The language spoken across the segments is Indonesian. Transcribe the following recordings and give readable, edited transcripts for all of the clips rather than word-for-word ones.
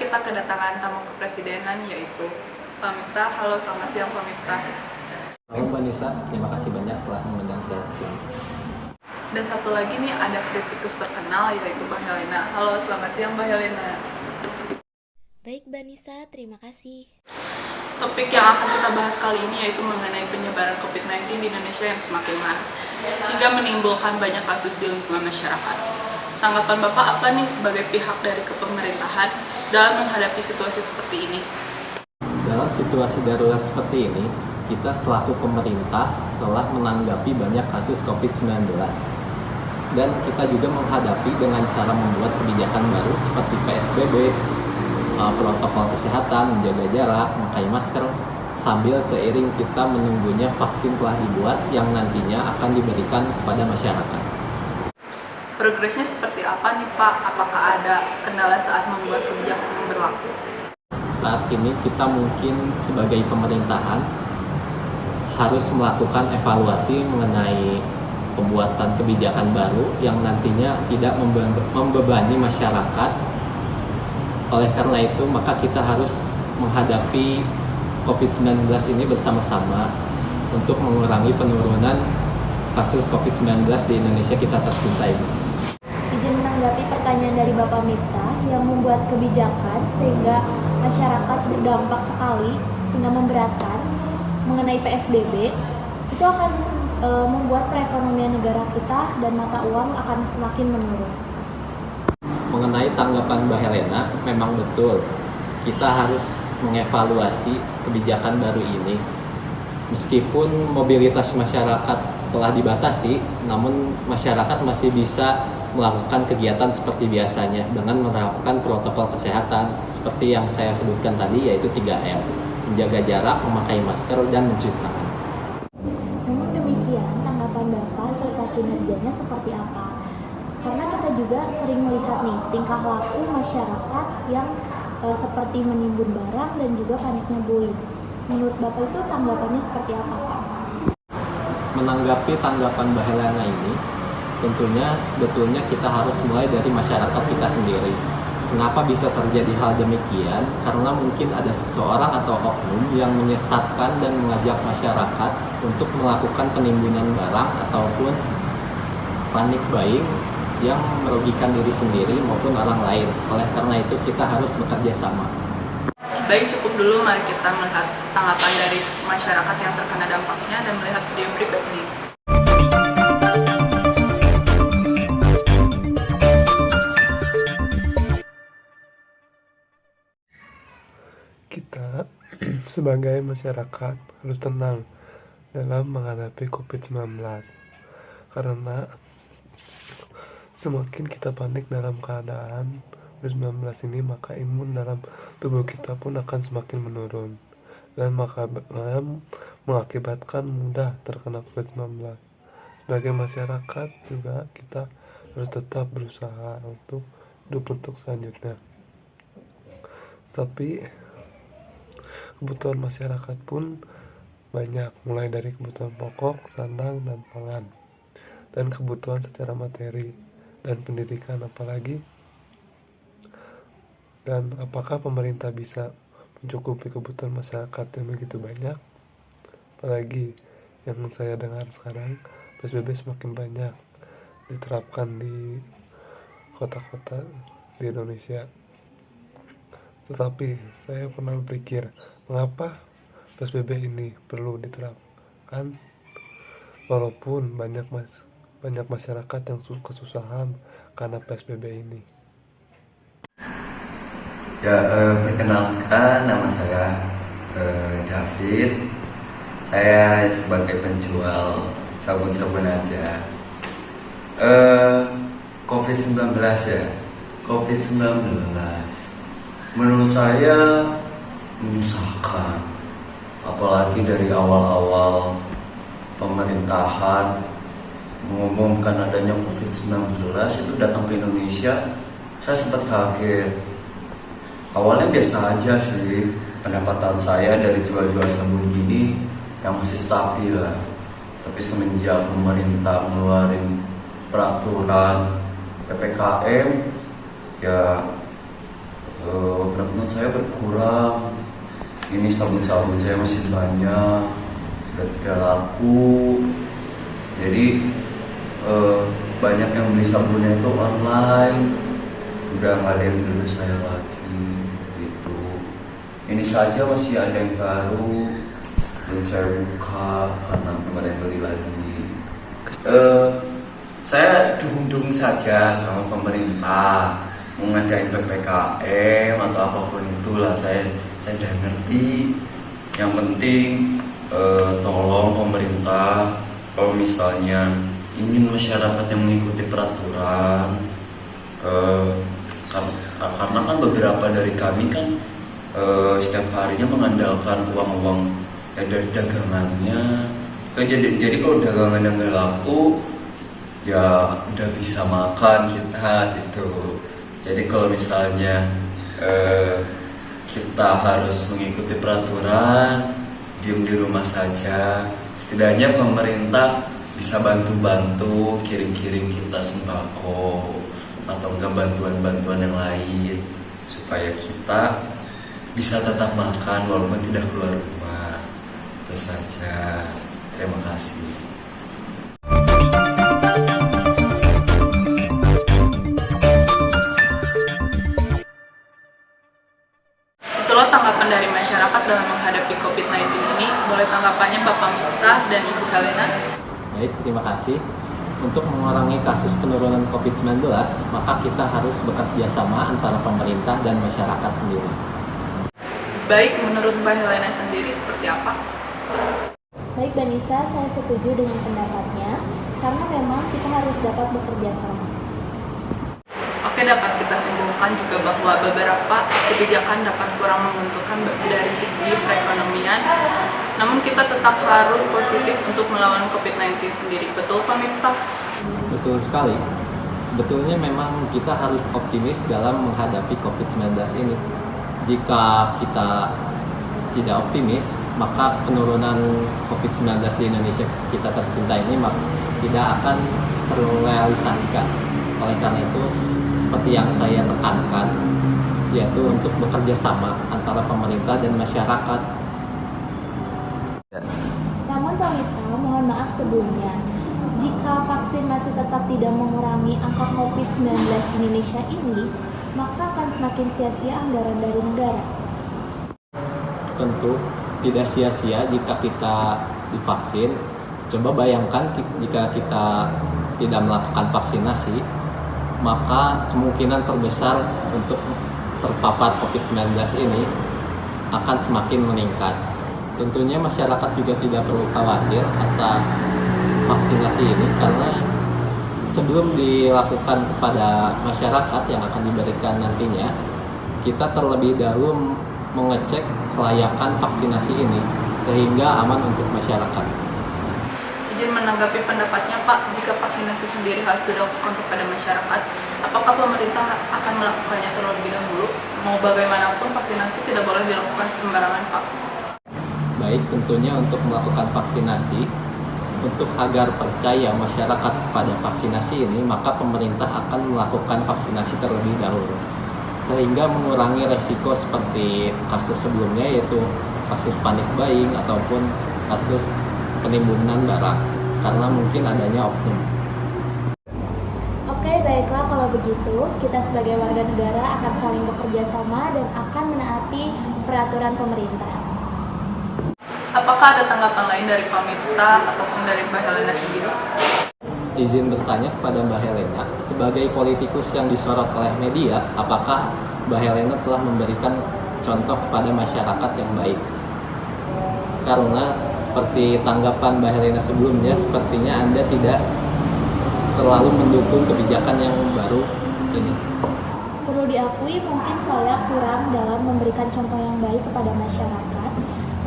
kita kedatangan tamu kepresidenan yaitu Pak Miftah. Halo, selamat siang Pak Miftah. Halo Mbak Nisa, terima kasih banyak telah mengundang saya ke sini. Dan satu lagi nih ada kritikus terkenal yaitu Mbak Helena. Halo, selamat siang Mbak Helena. Baik Mbak Nisa, terima kasih. Topik yang akan kita bahas kali ini yaitu mengenai penyebaran COVID-19 di Indonesia yang semakin marak hingga menimbulkan banyak kasus di lingkungan masyarakat. Tanggapan Bapak apa nih sebagai pihak dari kepemerintahan dalam menghadapi situasi seperti ini? Dalam situasi darurat seperti ini, kita selaku pemerintah telah menanggapi banyak kasus COVID-19. Dan kita juga menghadapi dengan cara membuat kebijakan baru seperti PSBB, protokol kesehatan, menjaga jarak, memakai masker, sambil seiring kita menunggunya vaksin telah dibuat yang nantinya akan diberikan kepada masyarakat. Progresnya seperti apa nih Pak? Apakah ada kendala saat membuat kebijakan yang berlaku? Saat ini kita mungkin sebagai pemerintahan harus melakukan evaluasi mengenai pembuatan kebijakan baru yang nantinya tidak membebani masyarakat. Oleh karena itu, maka kita harus menghadapi COVID-19 ini bersama-sama untuk mengurangi penurunan kasus COVID-19 di Indonesia kita tercinta ini. Izin menanggapi pertanyaan dari Bapak Miftah yang membuat kebijakan sehingga masyarakat berdampak sekali sehingga memberatkan mengenai PSBB, itu akan membuat perekonomian negara kita dan mata uang akan semakin menurun. Mengenai tanggapan Mbak Helena, memang betul kita harus mengevaluasi kebijakan baru ini. Meskipun mobilitas masyarakat telah dibatasi, namun masyarakat masih bisa melakukan kegiatan seperti biasanya dengan menerapkan protokol kesehatan seperti yang saya sebutkan tadi, yaitu 3M, menjaga jarak, memakai masker, dan mencuci tangan. Namun demikian, tanggapan Bapak serta kinerjanya seperti apa? Karena kita juga sering melihat nih tingkah laku masyarakat yang seperti menimbun barang dan juga paniknya bui. Menurut Bapak itu tanggapannya seperti apa Pak? Menanggapi tanggapan Mbak Helena ini, tentunya sebetulnya kita harus mulai dari masyarakat kita sendiri. Kenapa bisa terjadi hal demikian? Karena mungkin ada seseorang atau oknum yang menyesatkan dan mengajak masyarakat untuk melakukan penimbunan barang ataupun panic buying yang merugikan diri sendiri maupun orang lain. Oleh karena itu kita harus bekerja sama. Baik, cukup dulu, mari kita melihat tanggapan dari masyarakat yang terkena dampaknya dan melihat video berikut ini. Kita sebagai masyarakat harus tenang dalam menghadapi COVID-19 karena semakin kita panik dalam keadaan COVID-19 ini, maka imun dalam tubuh kita pun akan semakin menurun dan maka mengakibatkan mudah terkena COVID-19. Sebagai masyarakat juga kita harus tetap berusaha untuk hidup untuk selanjutnya. Tapi kebutuhan masyarakat pun banyak, mulai dari kebutuhan pokok, sandang, dan pangan, dan kebutuhan secara materi dan pendidikan apalagi. Dan apakah pemerintah bisa mencukupi kebutuhan masyarakat yang begitu banyak? Apalagi yang saya dengar sekarang, PSBB semakin banyak diterapkan di kota-kota di Indonesia. Tetapi saya pernah berpikir, mengapa PSBB ini perlu diterapkan walaupun banyak masyarakat yang kesusahan karena PSBB ini. Ya, perkenalkan, nama saya David. Saya sebagai penjual sabun-sabun aja. COVID-19 ya. COVID-19 menurut saya menyusahkan. Apalagi dari awal-awal pemerintahan mengumumkan adanya COVID-19 itu datang ke Indonesia, saya sempat kaget. Awalnya biasa aja sih, pendapatan saya dari jual-jual sabun gini yang masih stabil lah. Tapi semenjak pemerintah ngeluarin peraturan PPKM, ya perekonomian saya berkurang. Ini sabun-sabun saya masih banyak, sudah tidak laku. Jadi banyak yang beli sabunnya itu online, udah nggak ada yang beli ke saya lagi gitu. Ini saja masih ada yang baru belum saya buka karena belum ada yang beli lagi. Saya dung-dung saja sama pemerintah mau ngadain PPKM atau apapun itulah, saya udah ngerti. Yang penting tolong pemerintah kalau misalnya ingin masyarakat yang mengikuti peraturan, karena kan beberapa dari kami kan setiap harinya mengandalkan uang-uang dari dagangannya. Jadi kalau dagangannya nggak laku, ya udah bisa makan kita gitu. Jadi kalau misalnya kita harus mengikuti peraturan, diem di rumah saja, setidaknya pemerintah bisa bantu-bantu kirim-kirim kita sembako atau enggak bantuan-bantuan yang lain supaya kita bisa tetap makan walaupun tidak keluar rumah. Itu saja. Terima kasih. Itulah tanggapan dari masyarakat dalam menghadapi COVID-19 ini. Boleh tanggapannya Bapak Miftah dan Ibu Helena? Baik, terima kasih. Untuk mengurangi kasus penurunan COVID-19, maka kita harus bekerja sama antara pemerintah dan masyarakat sendiri. Baik, menurut Mbak Helena sendiri seperti apa? Baik Mbak Nisa, saya setuju dengan pendapatnya karena memang kita harus dapat bekerja sama. Oke, dapat kita simpulkan juga bahwa beberapa kebijakan dapat kurang menguntungkan dari segi perekonomian, namun kita tetap harus positif untuk melawan COVID-19 sendiri. Betul Pak Miftah? Betul sekali. Sebetulnya memang kita harus optimis dalam menghadapi COVID-19 ini. Jika kita tidak optimis, maka penurunan COVID-19 di Indonesia kita tercinta ini tidak akan terrealisasikan. Oleh karena itu, seperti yang saya tekankan, yaitu untuk bekerja sama antara pemerintah dan masyarakat. Namun Pak Miftah, mohon maaf sebelumnya, jika vaksin masih tetap tidak mengurangi angka COVID-19 di Indonesia ini, maka akan semakin sia-sia anggaran dari negara. Tentu tidak sia-sia jika kita divaksin. Coba bayangkan jika kita tidak melakukan vaksinasi, maka kemungkinan terbesar untuk terpapar COVID-19 ini akan semakin meningkat. Tentunya masyarakat juga tidak perlu khawatir atas vaksinasi ini karena sebelum dilakukan kepada masyarakat yang akan diberikan nantinya, kita terlebih dahulu mengecek kelayakan vaksinasi ini sehingga aman untuk masyarakat. Izin menanggapi pendapatnya Pak, jika vaksinasi sendiri harus dilakukan kepada masyarakat, apakah pemerintah akan melakukannya terlebih dahulu? Mau bagaimanapun vaksinasi tidak boleh dilakukan sembarangan Pak. Baik, tentunya untuk melakukan vaksinasi, untuk agar percaya masyarakat pada vaksinasi ini, maka pemerintah akan melakukan vaksinasi terlebih dahulu sehingga mengurangi resiko seperti kasus sebelumnya, yaitu kasus panic buying ataupun kasus penimbunan barang karena mungkin adanya oknum. Oke, baiklah kalau begitu, kita sebagai warga negara akan saling bekerja sama dan akan menaati peraturan pemerintah. Apakah ada tanggapan lain dari Pak Miftah ataupun dari Mbak Helena sendiri? Izin bertanya kepada Mbak Helena, sebagai politikus yang disorot oleh media, apakah Mbak Helena telah memberikan contoh kepada masyarakat yang baik? Karena seperti tanggapan Mbak Helena sebelumnya, sepertinya Anda tidak terlalu mendukung kebijakan yang baru ini. Perlu diakui mungkin saya kurang dalam memberikan contoh yang baik kepada masyarakat.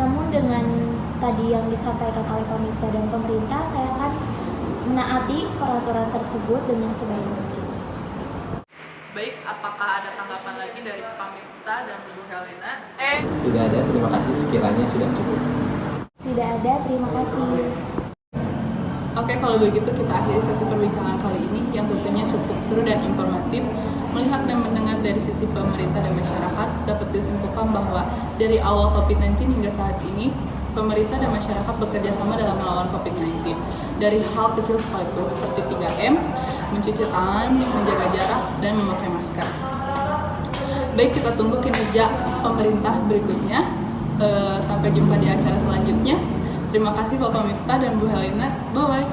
Namun dengan tadi yang disampaikan oleh Pak Miftah dan pemerintah, saya akan menaati peraturan tersebut dengan sebaik mungkin. Baik, apakah ada tanggapan lagi dari Pak Miftah dan Bu Helena? Tidak ada, terima kasih, sekiranya sudah cukup. Tidak ada, terima kasih. Oke, kalau begitu kita akhiri sesi perbincangan kali ini yang tentunya cukup seru dan informatif. Melihat dan mendengar dari sisi pemerintah dan masyarakat, dapat disimpulkan bahwa dari awal COVID-19 hingga saat ini, pemerintah dan masyarakat bekerja sama dalam melawan COVID-19. Dari hal kecil sekalipun seperti 3M, mencuci tangan, menjaga jarak, dan memakai masker. Baik, kita tunggu kinerja pemerintah berikutnya. Sampai jumpa di acara selanjutnya. Terima kasih Bapak Miftah dan Bu Helena. Bye-bye.